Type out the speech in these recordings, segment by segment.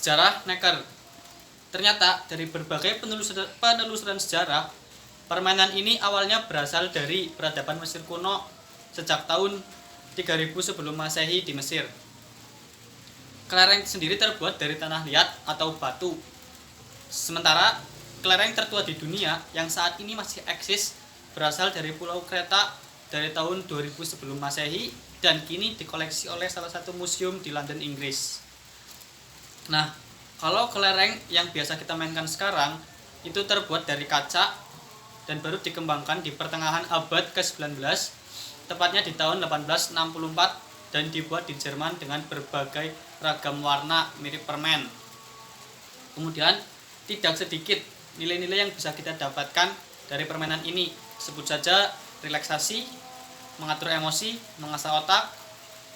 Sejarah neker. Ternyata dari berbagai penelusuran sejarah, permainan ini awalnya berasal dari peradaban Mesir kuno sejak tahun 3000 sebelum Masehi di Mesir. Kelereng sendiri terbuat dari tanah liat atau batu. Sementara kelereng tertua di dunia yang saat ini masih eksis berasal dari Pulau Kreta dari tahun 2000 sebelum Masehi dan kini dikoleksi oleh salah satu museum di London, Inggris. Nah, kalau kelereng yang biasa kita mainkan sekarang itu terbuat dari kaca dan baru dikembangkan di pertengahan abad ke-19, tepatnya di tahun 1864 dan dibuat di Jerman dengan berbagai ragam warna mirip permen. Kemudian, tidak sedikit nilai-nilai yang bisa kita dapatkan dari permainan ini. Sebut saja relaksasi, mengatur emosi, mengasah otak,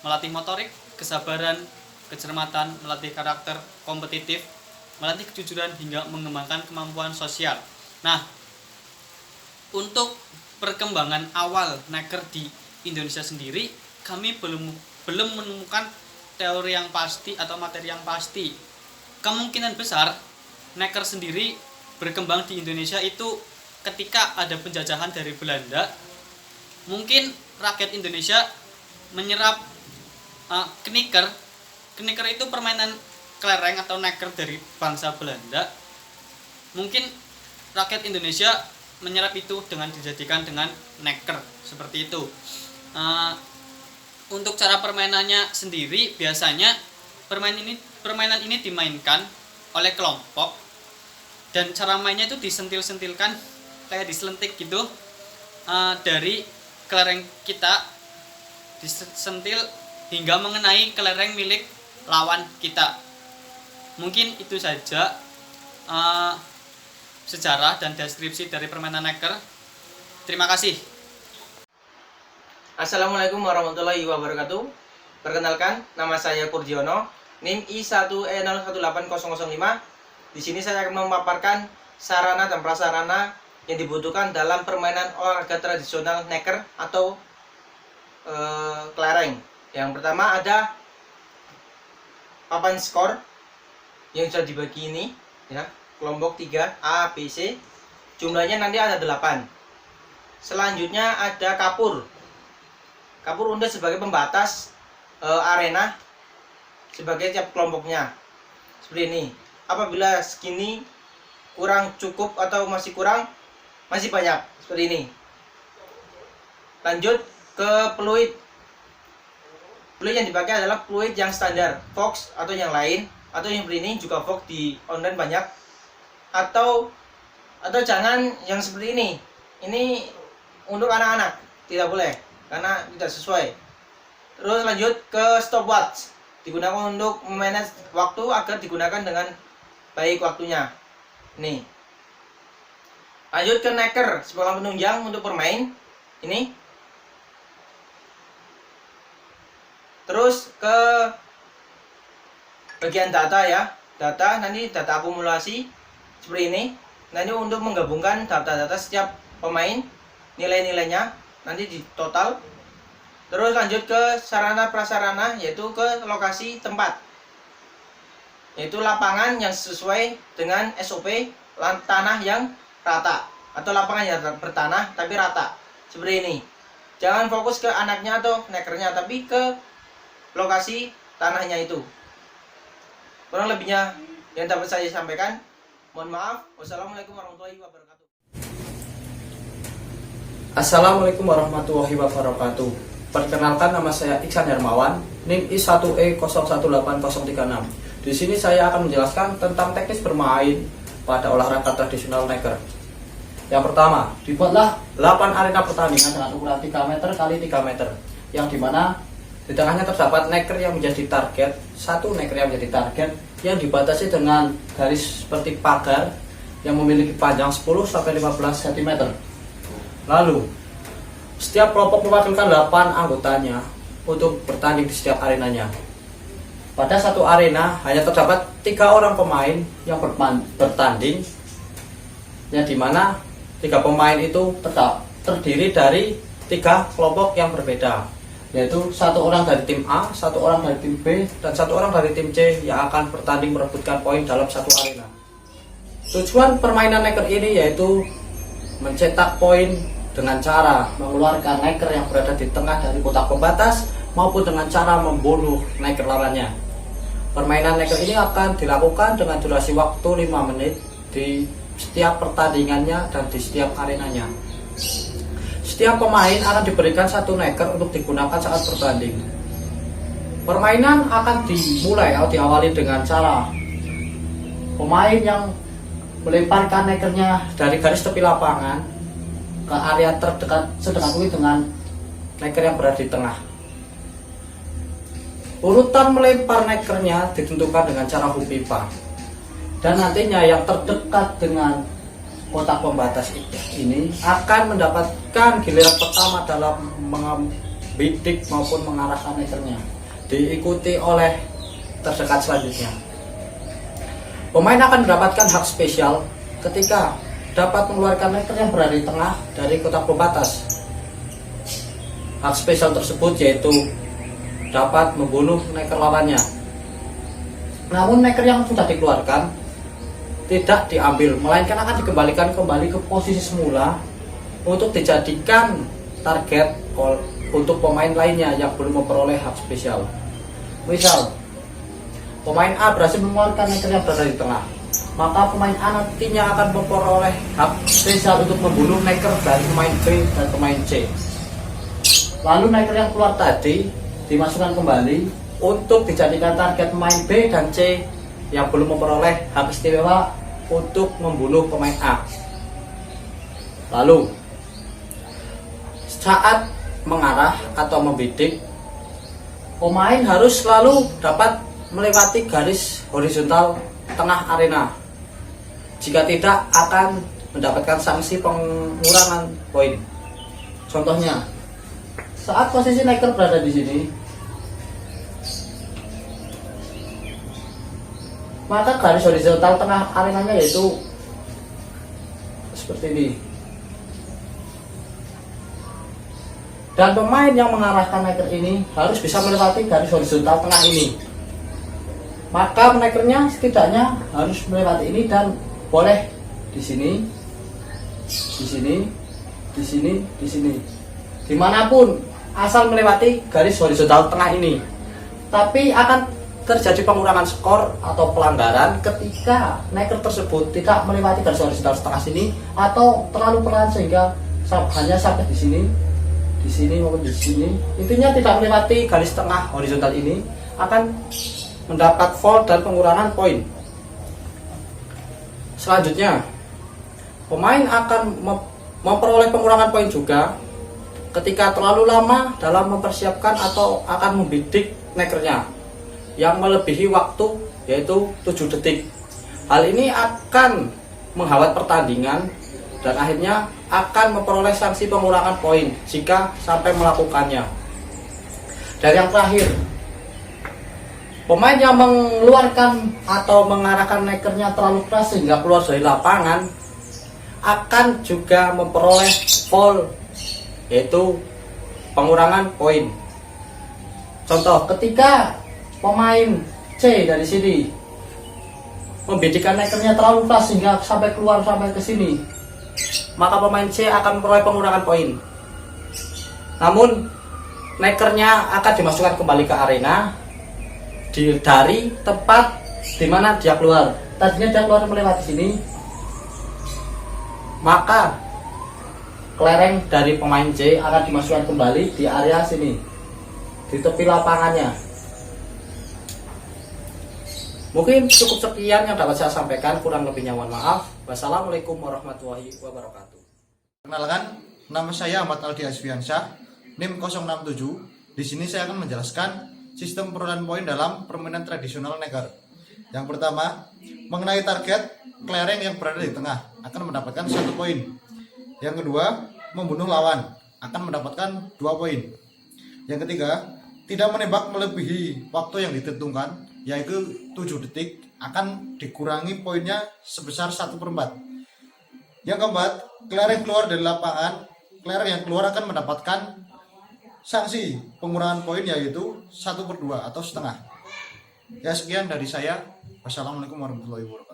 melatih motorik, kesabaran, kecermatan, melatih karakter, kompetitif, melatih kejujuran hingga mengembangkan kemampuan sosial. Nah, untuk perkembangan awal neker di Indonesia sendiri, kami belum menemukan teori yang pasti atau materi yang pasti. Kemungkinan besar neker sendiri berkembang di Indonesia itu ketika ada penjajahan dari Belanda. Mungkin rakyat Indonesia menyerap knicker. Knicker itu permainan kelereng atau neker dari bangsa Belanda. Mungkin rakyat Indonesia menyerap itu dengan dijadikan dengan neker seperti itu. Untuk cara permainannya sendiri biasanya permainan ini dimainkan oleh kelompok dan cara mainnya itu disentil-sentilkan kayak diselentik gitu, dari kelereng kita disentil hingga mengenai kelereng milik lawan kita. Mungkin itu saja sejarah dan deskripsi dari permainan neker. Terima kasih. Assalamualaikum warahmatullahi wabarakatuh. Perkenalkan, nama saya Purjiono, NIM I1E018005. Di sini saya akan memaparkan sarana dan prasarana yang dibutuhkan dalam permainan olahraga tradisional neker atau kelereng. Yang pertama ada papan skor yang sudah dibagi ini ya, kelompok 3 A, B, C. Jumlahnya nanti ada 8. Selanjutnya ada kapur. Kapur undat sebagai pembatas arena sebagai tiap kelompoknya. Seperti ini. Apabila segini kurang cukup atau masih kurang, masih banyak. Seperti ini. Lanjut ke peluit. Peluit yang dipakai adalah peluit yang standar, Fox atau yang lain, atau yang seperti ini juga Fox di online banyak. Atau jangan yang seperti ini. Ini untuk anak-anak, tidak boleh karena tidak sesuai. Terus lanjut ke stopwatch, digunakan untuk memanage waktu agar digunakan dengan baik waktunya. Nih. Lanjut ke neker, sebagai penunjang untuk bermain. Ini. Terus ke bagian data ya. Data nanti data akumulasi seperti ini. Nanti untuk menggabungkan data-data setiap pemain, nilai-nilainya nanti di total. Terus lanjut ke sarana prasarana, yaitu ke lokasi tempat, yaitu lapangan yang sesuai dengan SOP, tanah yang rata atau lapangan yang bertanah tapi rata seperti ini. Jangan fokus ke anaknya atau nekernya, tapi ke lokasi tanahnya itu. Kurang lebihnya yang dapat saya sampaikan. Mohon maaf. Wassalamualaikum warahmatullahi wabarakatuh. Assalamualaikum warahmatullahi wabarakatuh. Perkenalkan, nama saya Iksan Hermawan, NIM I1E018036. Di sini saya akan menjelaskan tentang teknis bermain pada olahraga tradisional neker. Yang pertama, dibuatlah 8 arena pertandingan dengan ukuran 3 meter x 3 meter, yang dimana di tengahnya terdapat neker yang menjadi target, satu neker yang menjadi target yang dibatasi dengan garis seperti pagar yang memiliki panjang 10-15 cm. Lalu, setiap kelompok mewakilkan 8 anggotanya untuk bertanding di setiap arenanya. Pada satu arena hanya terdapat 3 orang pemain yang bertanding, yang dimana 3 pemain itu terdiri dari 3 kelompok yang berbeda. yaitu 1 orang dari tim A, 1 orang dari tim B, dan 1 orang dari tim C yang akan bertanding merebutkan poin dalam satu arena. Tujuan permainan neker ini yaitu mencetak poin dengan cara mengeluarkan neker yang berada di tengah dari kotak pembatas maupun dengan cara membunuh neker lawannya. Permainan neker ini akan dilakukan dengan durasi waktu 5 menit di setiap pertandingannya dan di setiap arenanya. Setiap pemain akan diberikan 1 neker untuk digunakan saat bertanding. Permainan akan dimulai atau diawali dengan cara pemain yang melemparkan nekernya dari garis tepi lapangan ke area terdekat sedekat mungkin dengan neker yang berada di tengah. Urutan melempar nekernya ditentukan dengan cara hook pipa. Dan nantinya yang terdekat dengan kotak pembatas ini akan mendapatkan giliran pertama dalam membidik maupun mengarahkan nekernya, diikuti oleh terdekat selanjutnya. Pemain akan mendapatkan hak spesial ketika dapat mengeluarkan neker yang berada di tengah dari kotak pembatas. Hak spesial tersebut yaitu dapat membunuh neker lawannya. Namun neker yang sudah dikeluarkan tidak diambil, melainkan akan dikembalikan kembali ke posisi semula untuk dijadikan target untuk pemain lainnya yang belum memperoleh hak spesial. Misal, pemain A berhasil mengeluarkan neker yang berada di tengah, maka pemain A nantinya akan memperoleh hak spesial untuk membunuh neker dari pemain B dan pemain C. Lalu neker yang keluar tadi dimasukkan kembali untuk dijadikan target pemain B dan C yang belum memperoleh hak istimewa untuk membunuh pemain A. Lalu saat mengarah atau membidik, pemain harus selalu dapat melewati garis horizontal tengah arena. Jika tidak, akan mendapatkan sanksi pengurangan poin. Contohnya, saat posisi neker berada di sini, maka garis horizontal tengah arenanya yaitu seperti ini. Dan pemain yang mengarahkan neker ini harus bisa melewati garis horizontal tengah ini. Maka nekernya setidaknya harus melewati ini dan boleh di sini, di sini, di sini, di sini, dimanapun asal melewati garis horizontal tengah ini. Tapi akan terjadi pengurangan skor atau pelanggaran ketika neker tersebut tidak melewati garis horizontal tengah sini atau terlalu pelan sehingga hanya sampai di sini maupun di sini. Intinya tidak melewati garis tengah horizontal ini akan mendapat foul dan pengurangan poin. Selanjutnya, pemain akan memperoleh pengurangan poin juga ketika terlalu lama dalam mempersiapkan atau akan membidik nekernya yang melebihi waktu yaitu 7 detik. Hal ini akan menghambat pertandingan dan akhirnya akan memperoleh sanksi pengurangan poin jika sampai melakukannya. Dan yang terakhir, pemain yang mengeluarkan atau mengarahkan nekernya terlalu keras sehingga keluar dari lapangan akan juga memperoleh foul yaitu pengurangan poin. Contoh, ketika pemain C dari sini membidikkan nekernya terlalu keras sehingga sampai keluar sampai ke sini, maka pemain C akan memperoleh pengurangan poin. Namun nekernya akan dimasukkan kembali ke arena dari tempat di mana dia keluar. Tadinya dia keluar melewati sini, maka kelereng dari pemain C akan dimasukkan kembali di area sini, di tepi lapangannya. Mungkin cukup sekian yang dapat saya sampaikan, kurang lebihnya mohon maaf. Wassalamualaikum warahmatullahi wabarakatuh. Perkenalkan, nama saya Ahmad Aldi Asfiansyah, NIM 067. Di sini saya akan menjelaskan sistem perolehan poin dalam permainan tradisional neker. Yang pertama, mengenai target, kelereng yang berada di tengah akan mendapatkan 1 poin. Yang kedua, membunuh lawan akan mendapatkan 2 poin. Yang ketiga, tidak menembak melebihi waktu yang ditentukan, yaitu 7 detik, akan dikurangi poinnya sebesar 1/4. Yang keempat, kelereng keluar dari lapangan, kelereng yang keluar akan mendapatkan sanksi pengurangan poin yaitu 1/2 atau setengah. Ya sekian dari saya. Wassalamualaikum warahmatullahi wabarakatuh.